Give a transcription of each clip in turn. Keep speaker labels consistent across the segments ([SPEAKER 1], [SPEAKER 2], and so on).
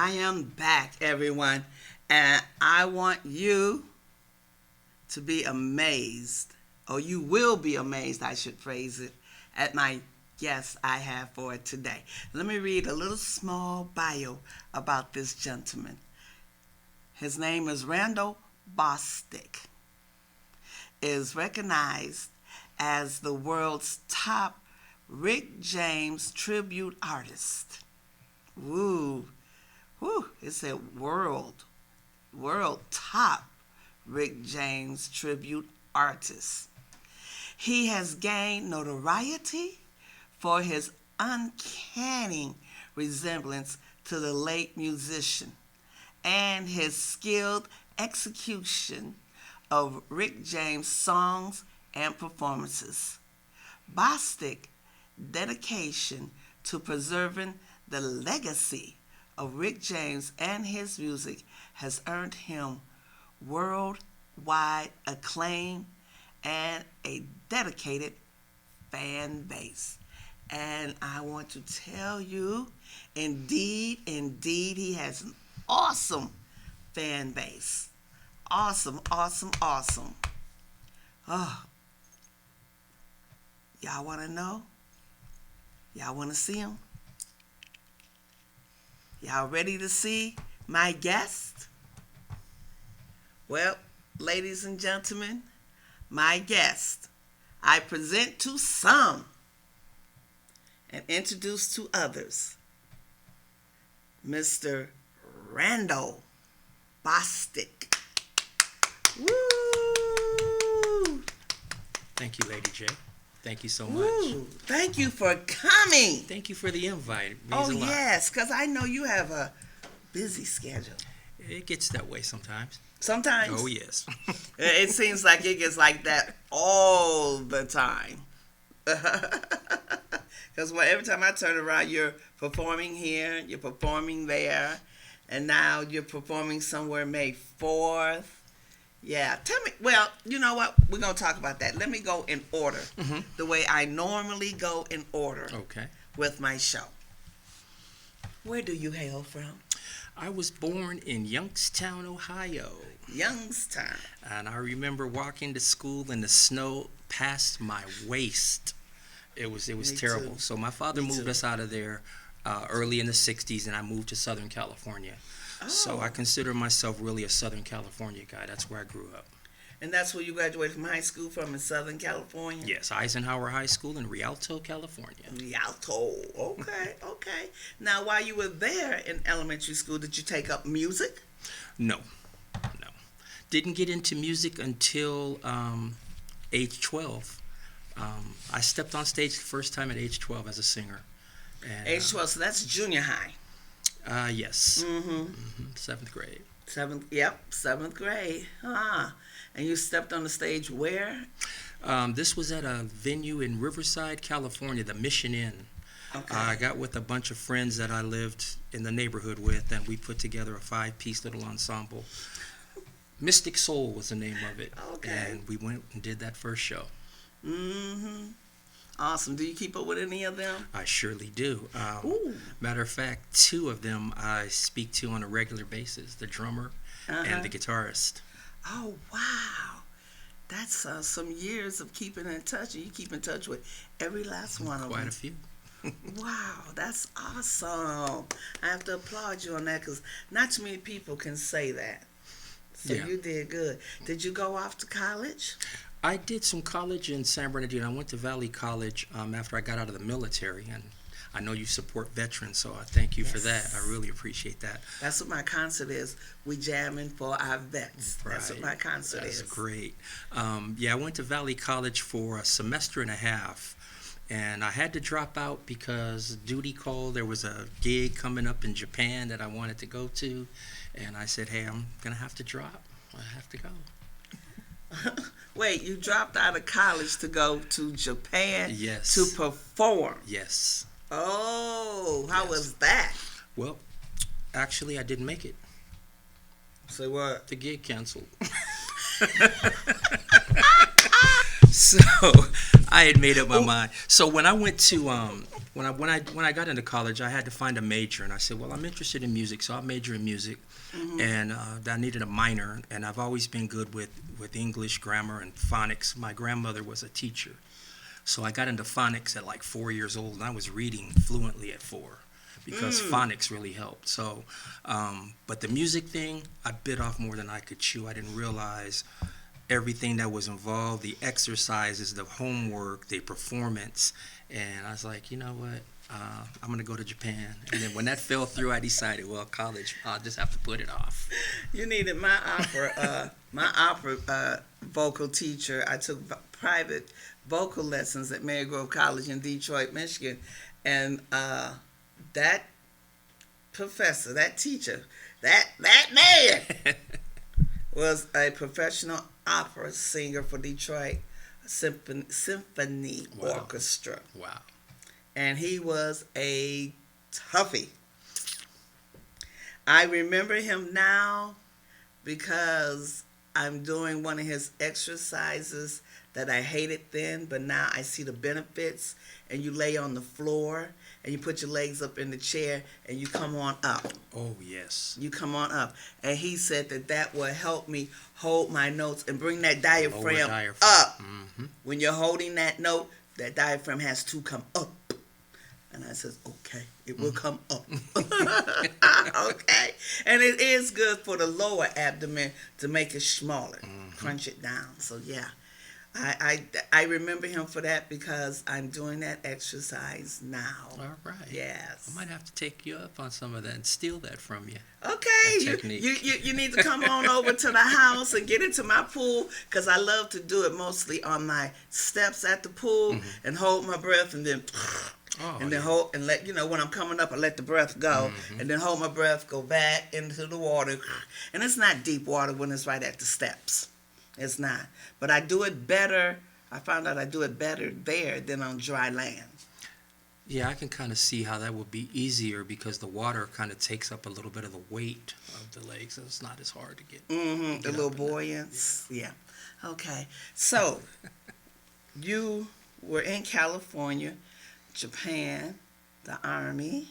[SPEAKER 1] I am back, everyone, and I want you to be amazed, or you will be amazed, I should phrase it, at my guest I have for today. Let me read a little small bio about this gentleman. His name is Randall Bostick. Is recognized as the world's top Rick James tribute artist. Woo. It said world top Rick James tribute artist. He has gained notoriety for his uncanny resemblance to the late musician and his skilled execution of Rick James songs and performances. Bostick's dedication to preserving the legacy of Rick James and his music has earned him worldwide acclaim and a dedicated fan base. And I want to tell you, indeed, he has an awesome fan base. Awesome. Oh, y'all want to know? Y'all want to see him? Y'all ready to see my guest? Well, ladies and gentlemen, my guest, I present to some and introduce to others, Mr. Randall Bostick. Woo!
[SPEAKER 2] Thank you, Lady J. Thank you so much.
[SPEAKER 1] Woo! Thank you for coming.
[SPEAKER 2] Thank you for the invite. It
[SPEAKER 1] Oh,
[SPEAKER 2] means a lot.
[SPEAKER 1] yes, because I know you have a busy schedule.
[SPEAKER 2] It gets that way sometimes.
[SPEAKER 1] Sometimes?
[SPEAKER 2] Oh, yes.
[SPEAKER 1] It seems like it gets like that all the time. Because every time I turn around, you're performing here, you're performing there, and now you're performing somewhere May 4th. Yeah, tell me, well, you know what? We're going to talk about that. Let me go in order, the way I normally go in order with my show. Where do you hail from?
[SPEAKER 2] I was born in Youngstown, Ohio.
[SPEAKER 1] Youngstown.
[SPEAKER 2] And I remember walking to school in the snow past my waist. It was terrible.
[SPEAKER 1] Too.
[SPEAKER 2] So my father moved us out of there early in the 60s, and I moved to Southern California.
[SPEAKER 1] Oh.
[SPEAKER 2] So I consider myself really a Southern California guy. That's where I grew up.
[SPEAKER 1] And that's where you graduated from high school from, in Southern California?
[SPEAKER 2] Yes, Eisenhower High School in Rialto, California.
[SPEAKER 1] Rialto. Okay. Now, while you were there in elementary school, did you take up music?
[SPEAKER 2] No. Didn't get into music until age 12. I stepped on stage the first time at age 12 as a singer. And,
[SPEAKER 1] Age 12, so that's junior high.
[SPEAKER 2] Yes. 7th grade.
[SPEAKER 1] Seventh grade. And you stepped on the stage where?
[SPEAKER 2] This was at a venue in Riverside, California, the Mission Inn.
[SPEAKER 1] Okay.
[SPEAKER 2] I got with a bunch of friends that I lived in the neighborhood with, and we put together a 5-piece little ensemble. Mystic Soul was the name of it.
[SPEAKER 1] Okay.
[SPEAKER 2] And we went and did that first show.
[SPEAKER 1] Awesome. Do you keep up with any of them?
[SPEAKER 2] I surely do. Matter of fact, 2 of them I speak to on a regular basis, the drummer and the guitarist.
[SPEAKER 1] Oh, wow. That's some years of keeping in touch, and you keep in touch with every last one of them.
[SPEAKER 2] Quite a few.
[SPEAKER 1] Wow, that's awesome. I have to applaud you on that, because not too many people can say that. So you did good. Did you go off to college?
[SPEAKER 2] I did some college in San Bernardino. I went to Valley College after I got out of the military, and I know you support veterans, so I thank you for that. I really appreciate that.
[SPEAKER 1] That's what my concert is. We jamming for our vets.
[SPEAKER 2] Right.
[SPEAKER 1] That's what my concert is.
[SPEAKER 2] That's great. I went to Valley College for a semester and a half, and I had to drop out because duty called. There was a gig coming up in Japan that I wanted to go to, and I said, hey, I'm going to have to drop. I have to go.
[SPEAKER 1] Wait, you dropped out of college to go to Japan?
[SPEAKER 2] Yes.
[SPEAKER 1] To perform?
[SPEAKER 2] Yes.
[SPEAKER 1] Oh, how was that?
[SPEAKER 2] Well, actually, I didn't make it.
[SPEAKER 1] Say what?
[SPEAKER 2] The gig canceled. So I had made up my mind. So when I went to when I got into college, I had to find a major, and I said, well, I'm interested in music, so I'll major in music. And I needed a minor, and I've always been good with English grammar and phonics. My grandmother was a teacher, so I got into phonics at like 4 years old, and I was reading fluently at 4 because phonics really helped. So, but the music thing, I bit off more than I could chew. I didn't realize everything that was involved, the exercises, the homework, the performance, and I was like, you know what? I'm going to go to Japan. And then when that fell through, I decided, well, college, I'll just have to put it off.
[SPEAKER 1] You needed my opera vocal teacher. I took private vocal lessons at Marygrove College in Detroit, Michigan. And that professor, that teacher, that man was a professional opera singer for Detroit Symphony Orchestra.
[SPEAKER 2] Wow.
[SPEAKER 1] And he was a toughie. I remember him now because I'm doing one of his exercises that I hated then, but now I see the benefits. And you lay on the floor and you put your legs up in the chair and you come on up.
[SPEAKER 2] Oh, yes.
[SPEAKER 1] You come on up. And he said that will help me hold my notes and bring that diaphragm up.
[SPEAKER 2] Mm-hmm.
[SPEAKER 1] When you're holding that note, that diaphragm has to come up. And I says, okay, it will come up. Okay. And it is good for the lower abdomen to make it smaller. Crunch it down. So, yeah. I remember him for that because I'm doing that exercise now.
[SPEAKER 2] All right.
[SPEAKER 1] Yes.
[SPEAKER 2] I might have to take you up on some of that and steal that from you.
[SPEAKER 1] Okay. You need to come on over to the house and get into my pool because I love to do it mostly on my steps at the pool and hold my breath and then... hold and let when I'm coming up, I let the breath go and then hold my breath, go back into the water. And it's not deep water when it's right at the steps. It's not. But I do it better. I found out I do it better there than on dry land.
[SPEAKER 2] Yeah, I can kind of see how that would be easier because the water kind of takes up a little bit of the weight of the legs. So it's not as hard to get.
[SPEAKER 1] The little buoyance. Yeah. Okay. So you were in California, Japan, the Army.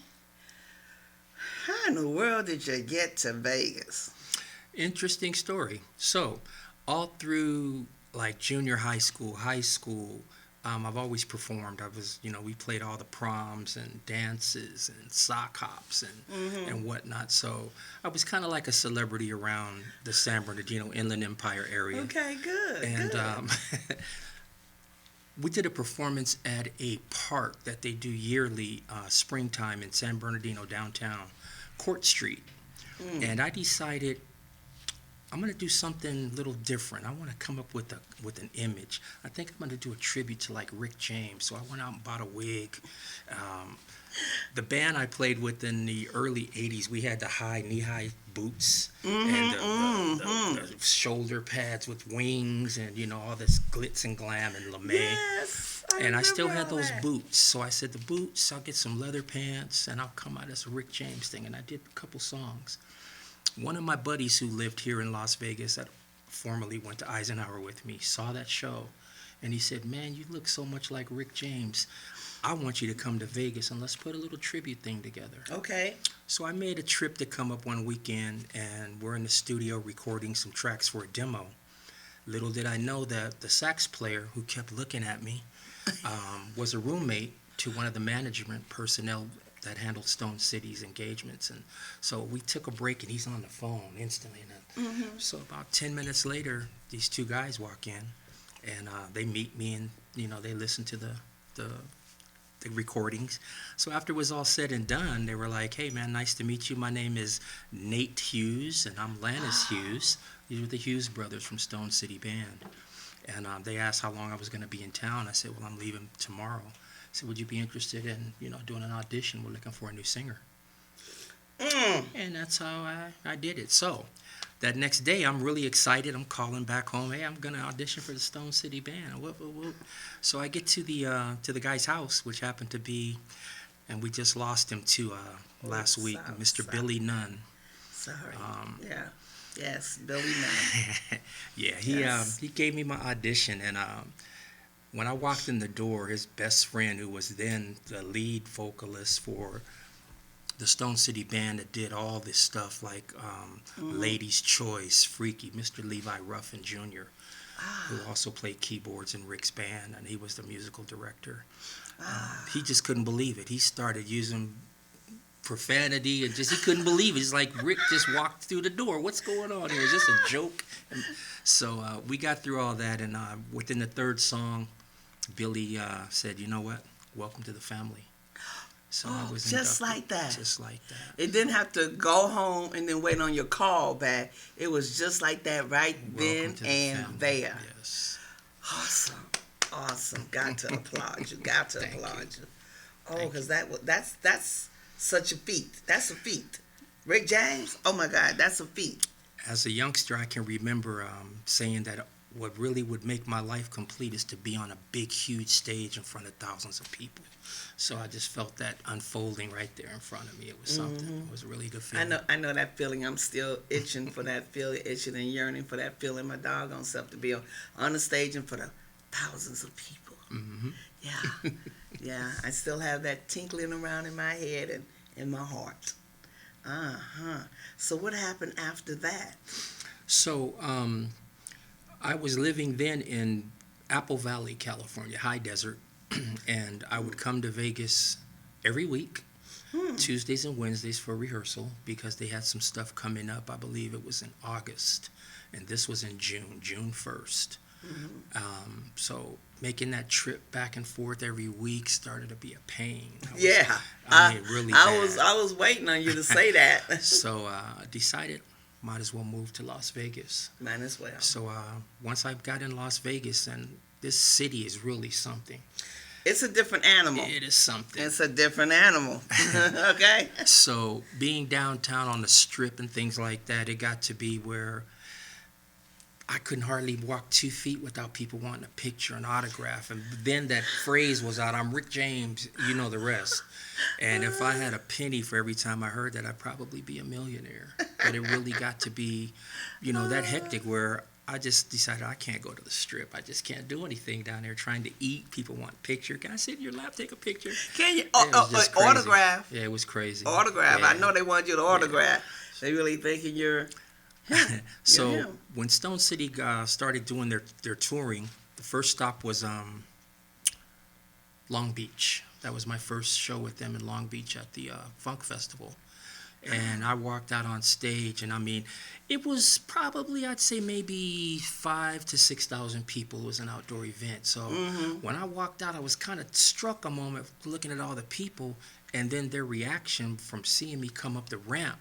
[SPEAKER 1] How in the world did you get to Vegas?
[SPEAKER 2] Interesting story. So, all through like junior high school, I've always performed. I was, we played all the proms and dances and sock hops and whatnot. So I was kind of like a celebrity around the San Bernardino Inland Empire area.
[SPEAKER 1] Okay, good.
[SPEAKER 2] And we did a performance at a park that they do yearly, springtime in San Bernardino downtown, Court Street. And I decided I'm going to do something a little different. I want to come up with an image. I think I'm going to do a tribute to like Rick James. So I went out and bought a wig. The band I played with in the early 80s, we had the knee-high boots and the shoulder pads with wings and, all this glitz and glam and lame.
[SPEAKER 1] Yes,
[SPEAKER 2] I still had those boots. So I said, the boots, I'll get some leather pants, and I'll come out as a Rick James thing. And I did a couple songs. One of my buddies who lived here in Las Vegas that formerly went to Eisenhower with me saw that show, and he said, man, you look so much like Rick James. I want you to come to Vegas, and let's put a little tribute thing together.
[SPEAKER 1] Okay.
[SPEAKER 2] So I made a trip to come up one weekend, and we're in the studio recording some tracks for a demo. Little did I know that the sax player who kept looking at me was a roommate to one of the management personnel that handled Stone City's engagements. And so we took a break, and he's on the phone instantly. And so about 10 minutes later, these two guys walk in, and they meet me, and, they listen to the recordings. So after it was all said and done, they were like, hey, man, nice to meet you. My name is Nate Hughes, and I'm Lannis Hughes. These were the Hughes brothers from Stone City Band. And they asked how long I was going to be in town. I said, well, I'm leaving tomorrow. I said, would you be interested in, doing an audition? We're looking for a new singer. And that's how I did it. So that next day, I'm really excited. I'm calling back home. Hey, I'm going to audition for the Stone City Band. Whoop, whoop, whoop. So I get to the guy's house, which happened to be, and we just lost him to last week, Mr. Billy Nunn.
[SPEAKER 1] Sorry. Yeah. Yes, Billy Nunn.
[SPEAKER 2] Yeah, he gave me my audition, and when I walked in the door, his best friend, who was then the lead vocalist for the Stone City Band that did all this stuff like Lady's Choice, Freaky, Mr. Levi Ruffin Jr., who also played keyboards in Rick's band, and he was the musical director. He just couldn't believe it. He started using profanity and he couldn't believe it. He's like, Rick just walked through the door. What's going on here? Is this a joke? And so we got through all that, and within the third song, Billy said, you know what? Welcome to the family. So I was
[SPEAKER 1] just like that.
[SPEAKER 2] Just like that.
[SPEAKER 1] It didn't have to go home and then wait on your call back. It was just like that right then and there.
[SPEAKER 2] Yes.
[SPEAKER 1] Awesome. Got to applaud you. Got to applaud you. Oh, because that's such a feat. That's a feat. Rick James, oh my God, that's a feat.
[SPEAKER 2] As a youngster, I can remember saying that what really would make my life complete is to be on a big, huge stage in front of thousands of people. So I just felt that unfolding right there in front of me. It was something. It was a really good feeling.
[SPEAKER 1] I know that feeling. I'm still itching for that feeling, itching and yearning for that feeling. My doggone self to be on the stage in front of thousands of people.
[SPEAKER 2] Mm-hmm.
[SPEAKER 1] Yeah, yeah. I still have that tinkling around in my head and in my heart. So what happened after that?
[SPEAKER 2] So I was living then in Apple Valley, California, high desert, and I would come to Vegas every week, Tuesdays and Wednesdays for rehearsal, because they had some stuff coming up. I believe it was in August, and this was in June 1st. So making that trip back and forth every week started to be a pain. I was waiting on you to say that. So I decided might as well move to Las Vegas.
[SPEAKER 1] Might as well.
[SPEAKER 2] So once I got in Las Vegas, and this city is really something.
[SPEAKER 1] It's a different animal.
[SPEAKER 2] It is something.
[SPEAKER 1] It's a different animal. Okay?
[SPEAKER 2] So being downtown on the Strip and things like that, it got to be where I couldn't hardly walk 2 feet without people wanting a picture, an autograph. And then that phrase was out, I'm Rick James, you know the rest. And if I had a penny for every time I heard that, I'd probably be a millionaire. But it really got to be, that hectic where I just decided I can't go to the Strip. I just can't do anything down there trying to eat. People want a picture. Can I sit in your lap, take a picture?
[SPEAKER 1] Can you? Autograph?
[SPEAKER 2] Yeah, it was crazy.
[SPEAKER 1] Autograph.
[SPEAKER 2] Yeah.
[SPEAKER 1] I know they want you to autograph. Yeah. They really thinking you're him.
[SPEAKER 2] So
[SPEAKER 1] you're him.
[SPEAKER 2] When Stone City started doing their touring, the first stop was Long Beach. That was my first show with them in Long Beach at the Funk Festival. And I walked out on stage, and I mean, it was probably, I'd say maybe 5,000 to 6,000 people. It was an outdoor event. So when I walked out, I was kind of struck a moment looking at all the people, and then their reaction from seeing me come up the ramp.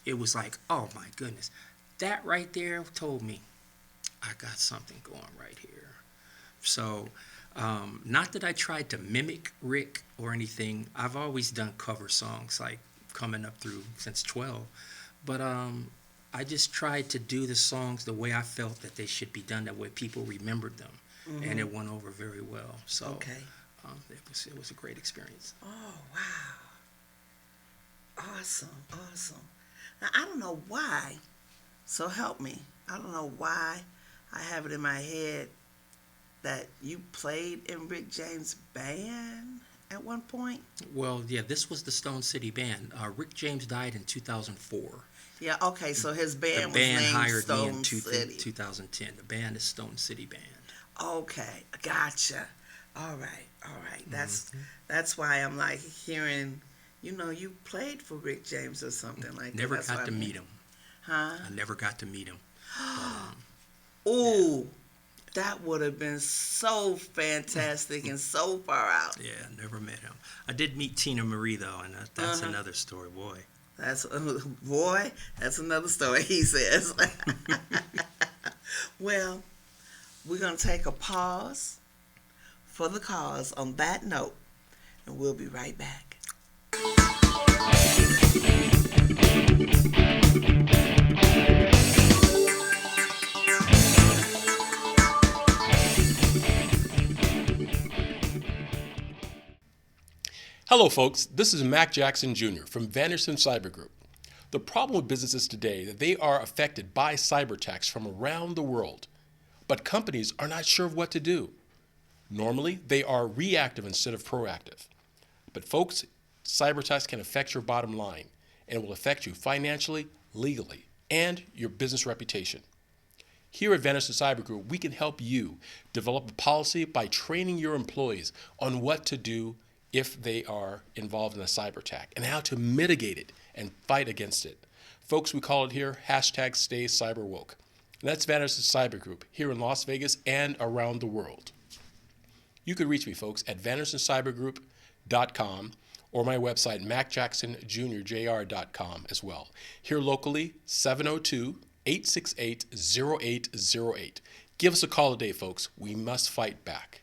[SPEAKER 2] It was like, oh my goodness. That right there told me I got something going right here. So not that I tried to mimic Rick or anything. I've always done cover songs, like coming up through since 12. But I just tried to do the songs the way I felt that they should be done, that way people remembered them. And it went over very well. So
[SPEAKER 1] okay.
[SPEAKER 2] It was a great experience.
[SPEAKER 1] Oh, wow. Awesome. Now, I don't know why, so help me. I don't know why I have it in my head that you played in Rick James' band at one point.
[SPEAKER 2] Well, yeah, this was the Stone City Band. Rick James died in 2004.
[SPEAKER 1] Yeah, okay, so his band was
[SPEAKER 2] named
[SPEAKER 1] hired
[SPEAKER 2] Stone
[SPEAKER 1] me in
[SPEAKER 2] City. 2010. The band is Stone City Band.
[SPEAKER 1] Okay, gotcha. All right. That's why I'm like hearing, you played for Rick James or something like that.
[SPEAKER 2] Never got to meet him.
[SPEAKER 1] Huh?
[SPEAKER 2] I never got to meet him.
[SPEAKER 1] Ooh, that would have been so fantastic and so far out.
[SPEAKER 2] Yeah, never met him. I did meet Tina Marie though, and that's another story, boy.
[SPEAKER 1] That's another story, he says. Well, we're going to take a pause for the cause on that note, and we'll be right back.
[SPEAKER 3] Hello folks, this is Mac Jackson Jr. from Vanderson Cyber Group. The problem with businesses today is that they are affected by cyber attacks from around the world, but companies are not sure of what to do. Normally, they are reactive instead of proactive. But folks, cyber attacks can affect your bottom line, and it will affect you financially, legally, and your business reputation. Here at Vanderson Cyber Group, we can help you develop a policy by training your employees on what to do if they are involved in a cyber attack and how to mitigate it and fight against it. Folks, we call it here #StayCyberWoke. And that's Vanderson Cyber Group here in Las Vegas and around the world. You can reach me, folks, at VandersonCyberGroup.com or my website, MacJacksonJr.com as well. Here locally, 702-868-0808. Give us a call today, folks. We must fight back.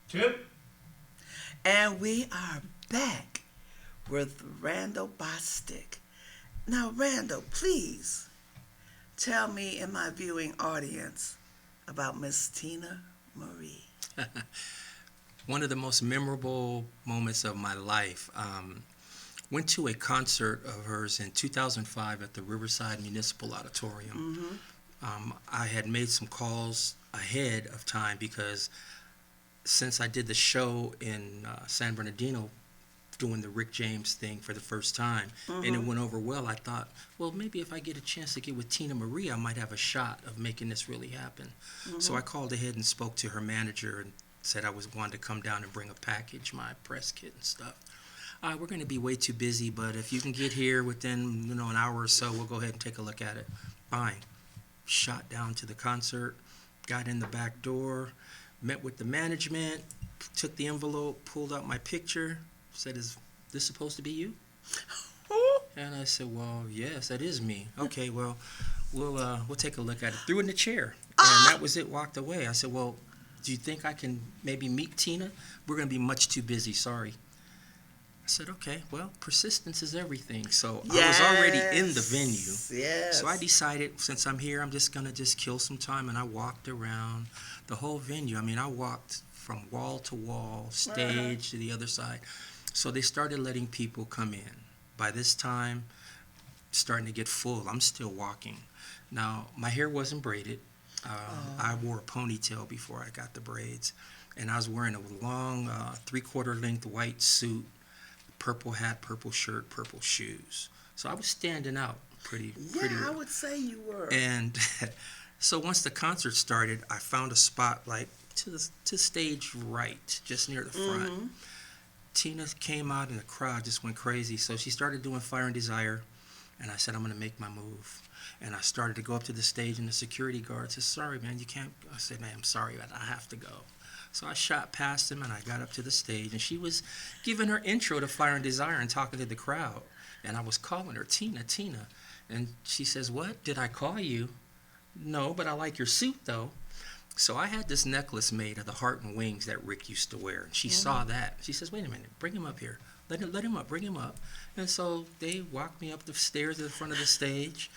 [SPEAKER 1] Tip. And we are back with Randall Bostick. Now, Randall, please tell me and my viewing audience about Miss Tina Marie.
[SPEAKER 2] One of the most memorable moments of my life. Went to a concert of hers in 2005 at the Riverside Municipal Auditorium. I had made some calls ahead of time because since I did the show in San Bernardino doing the Rick James thing for the first time, and it went over well, I thought, well, maybe if I get a chance to get with Tina Marie, I might have a shot of making this really happen. So I called ahead and spoke to her manager and said I wanted to come down and bring a package, my press kit and stuff. We're going to be way too busy, but if you can get here within an hour or so, we'll go ahead and take a look at it. Fine. Shot down to the concert, got in the back door, met with the management, took the envelope, pulled out my picture, said, "Is this supposed to be you?" And I said, "Well, yes, that is me." "Okay, well, we'll take a look at it." Threw it in the chair, and that was it. Walked away. I said, "Well, do you think I can maybe meet Tina? We're going to be much too busy. Sorry." I said, "Okay, well, persistence is everything." So I was already in the venue.
[SPEAKER 1] Yes.
[SPEAKER 2] So I decided, since I'm here, I'm just going to kill some time. And I walked around the whole venue. I mean, I walked from wall to wall, stage to the other side. So they started letting people come in. By this time, starting to get full. I'm still walking. Now, my hair wasn't braided. I wore a ponytail before I got the braids. And I was wearing a long, three-quarter length white suit, purple hat, purple shirt, purple shoes. So I was standing out pretty
[SPEAKER 1] Yeah, I
[SPEAKER 2] well.
[SPEAKER 1] would say you were.
[SPEAKER 2] And so once the concert started, I found a spot like to stage right, just near the front. Tina came out and the crowd just went crazy. So she started doing Fire and Desire, and I said, "I'm going to make my move." And I started to go up to the stage, and the security guard said, "Sorry, man, you can't." I said, "Man, I'm sorry, but I have to go." So I shot past him and I got up to the stage, and she was giving her intro to Fire and Desire and talking to the crowd. And I was calling her, Tina, Tina. And she says, "What? Did I call you?" "No, but I like your suit, though." So I had this necklace made of the heart and wings that Rick used to wear. And she saw that. She says, "Wait a minute, bring him up here. Let him up, bring him up." And so they walked me up the stairs to the front of the stage.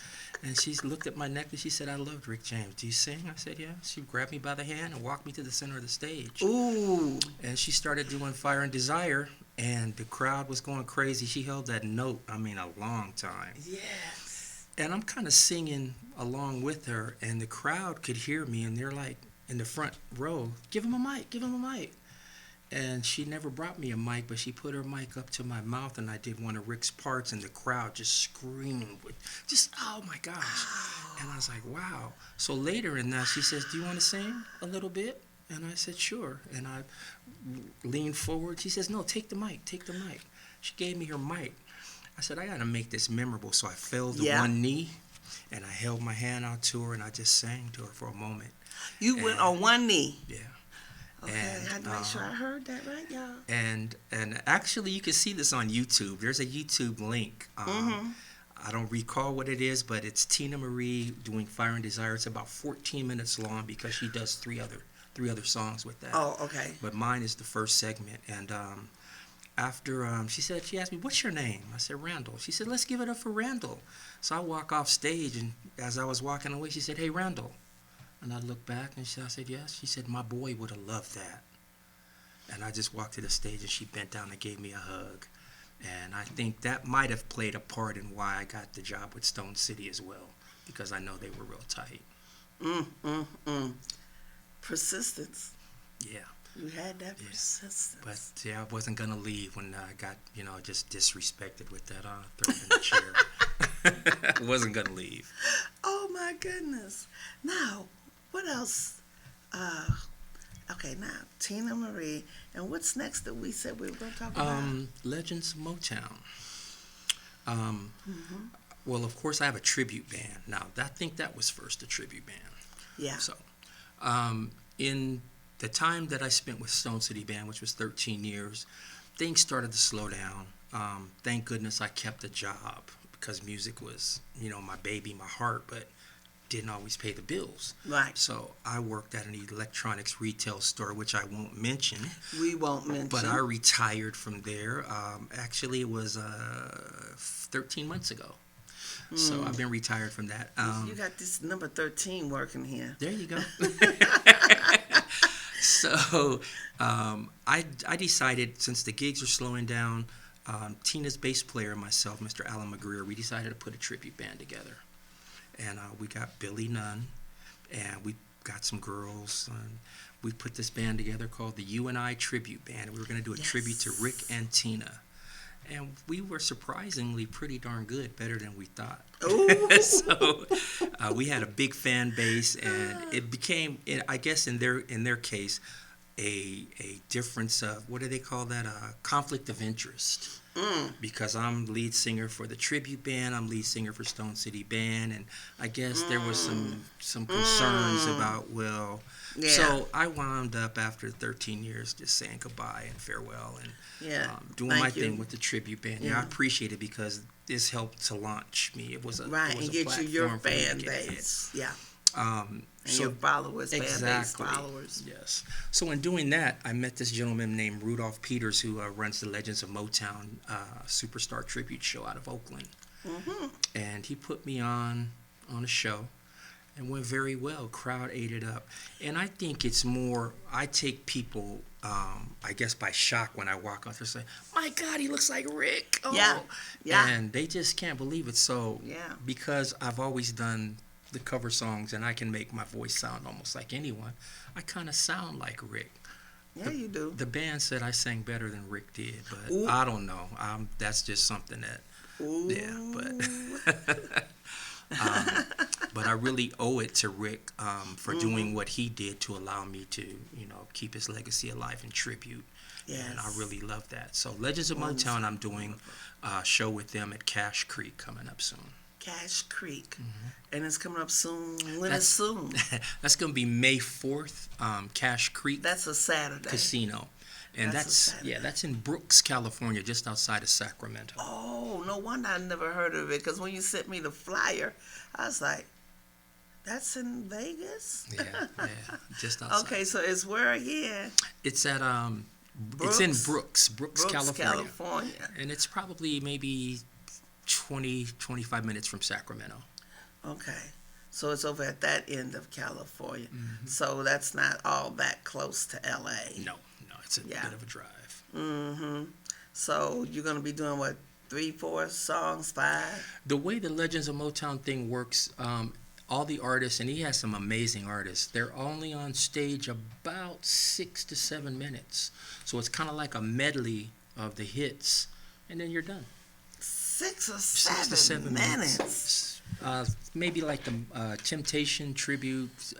[SPEAKER 2] And she looked at my necklace. She said, "I loved Rick James. Do you sing?" I said, "Yeah." She grabbed me by the hand and walked me to the center of the stage.
[SPEAKER 1] Ooh.
[SPEAKER 2] And she started doing Fire and Desire. And the crowd was going crazy. She held that note, a long time.
[SPEAKER 1] Yes.
[SPEAKER 2] And I'm kind of singing along with her, and the crowd could hear me, and they're like in the front row, "Give him a mic, give him a mic." And she never brought me a mic, but she put her mic up to my mouth, and I did one of Rick's parts, and the crowd just screamed with oh my gosh. And I was like, wow. So later in that, she says, "Do you want to sing a little bit?" And I said, "Sure." And I leaned forward. She says, "No, take the mic, take the mic." She gave me her mic. I said, "I got to make this memorable." So I fell to one knee, and I held my hand out to her, and I just sang to her for a moment.
[SPEAKER 1] You went on one knee.
[SPEAKER 2] Yeah.
[SPEAKER 1] Okay, I had to make sure I heard that right, y'all.
[SPEAKER 2] And actually, you can see this on YouTube. There's a YouTube link. I don't recall what it is, but it's Tina Marie doing Fire and Desire. It's about 14 minutes long because she does three other songs with that.
[SPEAKER 1] Oh, okay.
[SPEAKER 2] But mine is the first segment. And after she asked me, "What's your name?" I said, "Randall." She said, "Let's give it up for Randall." So I walk off stage, and as I was walking away, she said, "Hey, Randall." And I looked back, and I said, "Yes." She said, "My boy would have loved that." And I just walked to the stage, and she bent down and gave me a hug. And I think that might have played a part in why I got the job with Stone City as well, because I know they were real tight.
[SPEAKER 1] Persistence.
[SPEAKER 2] Yeah.
[SPEAKER 1] You had that persistence.
[SPEAKER 2] But yeah, I wasn't gonna leave when I got just disrespected with that thrown in the chair. I wasn't gonna leave.
[SPEAKER 1] Oh my goodness. Now, what else? Okay, now Tina Marie, and what's next that we said we were going to talk about?
[SPEAKER 2] Legends of Motown. Well, of course, I have a tribute band. Now, I think that was first a tribute band.
[SPEAKER 1] Yeah.
[SPEAKER 2] So, in the time that I spent with Stone City Band, which was 13 years, things started to slow down. Thank goodness I kept a job because music was, my baby, my heart, but didn't always pay the bills.
[SPEAKER 1] Right.
[SPEAKER 2] So I worked at an electronics retail store, which I won't mention.
[SPEAKER 1] We won't mention.
[SPEAKER 2] But I retired from there. Actually, it was 13 months ago. So I've been retired from that.
[SPEAKER 1] You got this number 13 working here.
[SPEAKER 2] There you go. So I decided, since the gigs are slowing down, Tina's bass player and myself, Mr. Alan McGreer, we decided to put a tribute band together. And we got Billy Nunn, and we got some girls, and we put this band together called the U&I Tribute Band. We were going to do a tribute to Rick and Tina. And we were surprisingly pretty darn good, better than we thought. So we had a big fan base, and it became, I guess in their case, a difference of, what do they call that, conflict of interest. Because I'm lead singer for the tribute band, I'm lead singer for Stone City Band, and I guess there was some concerns about, so I wound up after 13 years just saying goodbye and farewell and doing my thing with the tribute band. Yeah, I appreciate it because this helped to launch me. It was a
[SPEAKER 1] and get you your fan base. Yeah. And your followers,
[SPEAKER 2] exactly.
[SPEAKER 1] fan base followers.
[SPEAKER 2] Yes. So in doing that, I met this gentleman named Rudolph Peters, who runs the Legends of Motown Superstar Tribute Show out of Oakland. And he put me on a show, and went very well. Crowd ate it up. And I think it's more, I take people, I guess, by shock when I walk out there and say, "My God, he looks like Rick." Oh.
[SPEAKER 1] Yeah.
[SPEAKER 2] And they just can't believe it. So because I've always done the cover songs, and I can make my voice sound almost like anyone, I kind of sound like Rick.
[SPEAKER 1] Yeah, you do.
[SPEAKER 2] The band said I sang better than Rick did, but I don't know. That's just something that, but I really owe it to Rick for doing what he did to allow me to, keep his legacy alive in tribute. Yes. And I really love that. So Legends of Motown, I'm doing a show with them at Cache Creek coming up soon.
[SPEAKER 1] Cache Creek. And it's coming up soon. When is soon?
[SPEAKER 2] That's going to be May 4th, Cache Creek
[SPEAKER 1] That's a Saturday.
[SPEAKER 2] Casino. And
[SPEAKER 1] That's a Saturday.
[SPEAKER 2] that's in Brooks, California, just outside of Sacramento.
[SPEAKER 1] Oh, no wonder I never heard of it. Because when you sent me the flyer, I was like, that's in Vegas?
[SPEAKER 2] Yeah, just outside.
[SPEAKER 1] Okay, so it's where again?
[SPEAKER 2] It's at it's in Brooks, California.
[SPEAKER 1] California.
[SPEAKER 2] And it's probably maybe 25 minutes from Sacramento.
[SPEAKER 1] Okay. So it's over at that end of California. So that's not all that close to LA.
[SPEAKER 2] No, it's a bit of a drive.
[SPEAKER 1] So you're going to be doing what, 3, 4 songs, 5?
[SPEAKER 2] The way the Legends of Motown thing works, all the artists, and he has some amazing artists, they're only on stage about 6 to 7 minutes. So it's kind of like a medley of the hits, and then you're done.
[SPEAKER 1] 6 or
[SPEAKER 2] 6 to 7 minutes. Maybe like the Temptation tribute,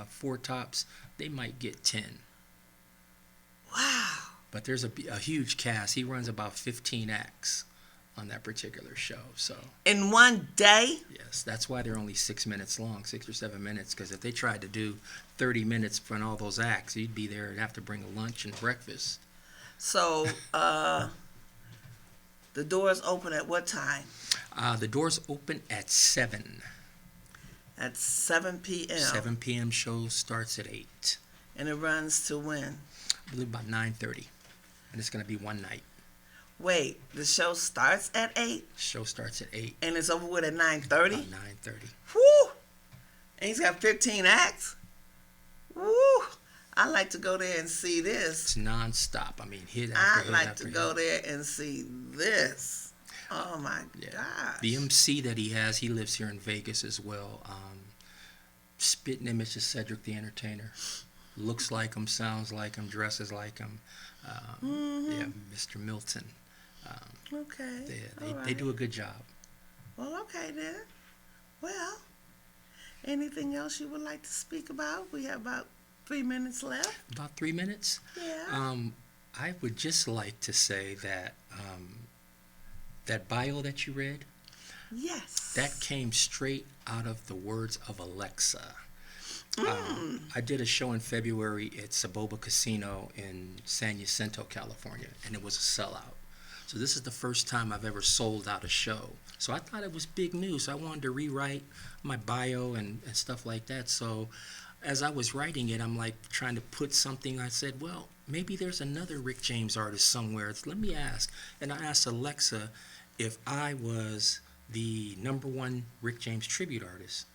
[SPEAKER 2] Four Tops, they might get 10.
[SPEAKER 1] Wow.
[SPEAKER 2] But there's a huge cast. He runs about 15 acts on that particular show. So
[SPEAKER 1] In one day?
[SPEAKER 2] yes, that's why they're only 6 minutes long, 6 or 7 minutes. Because if they tried to do 30 minutes for all those acts, you'd be there and have to bring a lunch and breakfast.
[SPEAKER 1] So the doors open at what time?
[SPEAKER 2] The doors open at 7.
[SPEAKER 1] At 7 p.m.
[SPEAKER 2] 7 p.m. show starts at 8.
[SPEAKER 1] And it runs to when?
[SPEAKER 2] I believe about 9:30, and it's going to be one night.
[SPEAKER 1] Wait, the show starts at 8
[SPEAKER 2] Show starts at 8.
[SPEAKER 1] and it's over with at 9:30?
[SPEAKER 2] About 9:30.
[SPEAKER 1] Woo! And he's got 15 acts? Woo! I like to go there and see this.
[SPEAKER 2] It's nonstop. I mean, hit after
[SPEAKER 1] I'd
[SPEAKER 2] hit
[SPEAKER 1] like
[SPEAKER 2] after
[SPEAKER 1] to
[SPEAKER 2] hit.
[SPEAKER 1] go there and see this. Oh my gosh.
[SPEAKER 2] The MC that he has, he lives here in Vegas as well. Spitting image of Cedric the Entertainer. Looks like him, sounds like him, dresses like him. Yeah, Mr. Milton.
[SPEAKER 1] Okay.
[SPEAKER 2] They do a good job.
[SPEAKER 1] Well, okay then. Well, anything else you would like to speak about? We have about 3 minutes left.
[SPEAKER 2] About 3 minutes?
[SPEAKER 1] Yeah.
[SPEAKER 2] I would just like to say that that bio that you read,
[SPEAKER 1] Yes.
[SPEAKER 2] that came straight out of the words of Alexa. I did a show in February at Saboba Casino in San Jacinto, California, and it was a sellout. So this is the first time I've ever sold out a show. So I thought it was big news. I wanted to rewrite my bio and stuff like that. So as I was writing it, I'm like trying to put something. I said, well, maybe there's another Rick James artist somewhere. Let me ask. And I asked Alexa if I was the #1 Rick James tribute artist.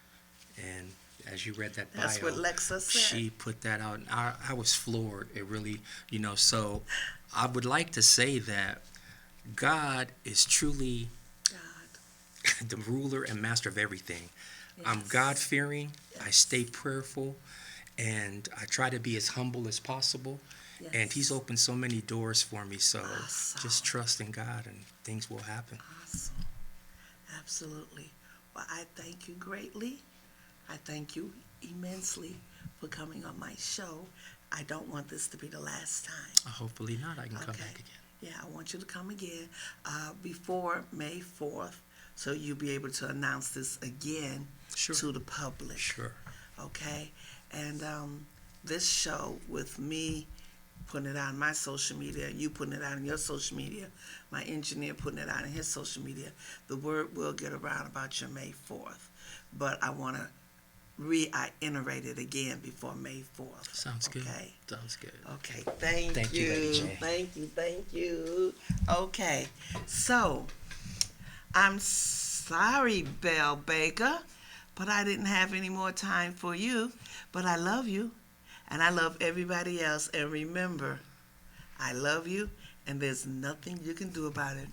[SPEAKER 2] And as you read that bio,
[SPEAKER 1] That's what Alexa said.
[SPEAKER 2] she put that out. And I was floored. It really, so I would like to say that God is truly
[SPEAKER 1] God.
[SPEAKER 2] the ruler and master of everything. I'm
[SPEAKER 1] Yes.
[SPEAKER 2] God-fearing. I
[SPEAKER 1] Yes.
[SPEAKER 2] stay prayerful, and I try to be as humble as possible.
[SPEAKER 1] Yes.
[SPEAKER 2] And He's opened so many doors for me. So
[SPEAKER 1] Awesome.
[SPEAKER 2] just trust in God, and things will happen.
[SPEAKER 1] Awesome. Absolutely. Well, I thank you greatly. I thank you immensely for coming on my show. I don't want this to be the last time.
[SPEAKER 2] Hopefully not. I can come
[SPEAKER 1] Okay.
[SPEAKER 2] back again.
[SPEAKER 1] Yeah, I want you to come again before May 4th, so you'll be able to announce this again
[SPEAKER 2] Sure.
[SPEAKER 1] to the public.
[SPEAKER 2] Sure.
[SPEAKER 1] Okay? And this show, with me putting it out on my social media, you putting it out on your social media, my engineer putting it out on his social media, the word will get around about your May 4th. But I want to reiterate it again before May 4th.
[SPEAKER 2] Sounds good.
[SPEAKER 1] Okay?
[SPEAKER 2] Sounds good.
[SPEAKER 1] Okay, thank
[SPEAKER 2] Thank
[SPEAKER 1] you.
[SPEAKER 2] you, Lady J.
[SPEAKER 1] Thank you. Okay, so I'm sorry, Belle Baker, but I didn't have any more time for you. But I love you, and I love everybody else. And remember, I love you, and there's nothing you can do about it.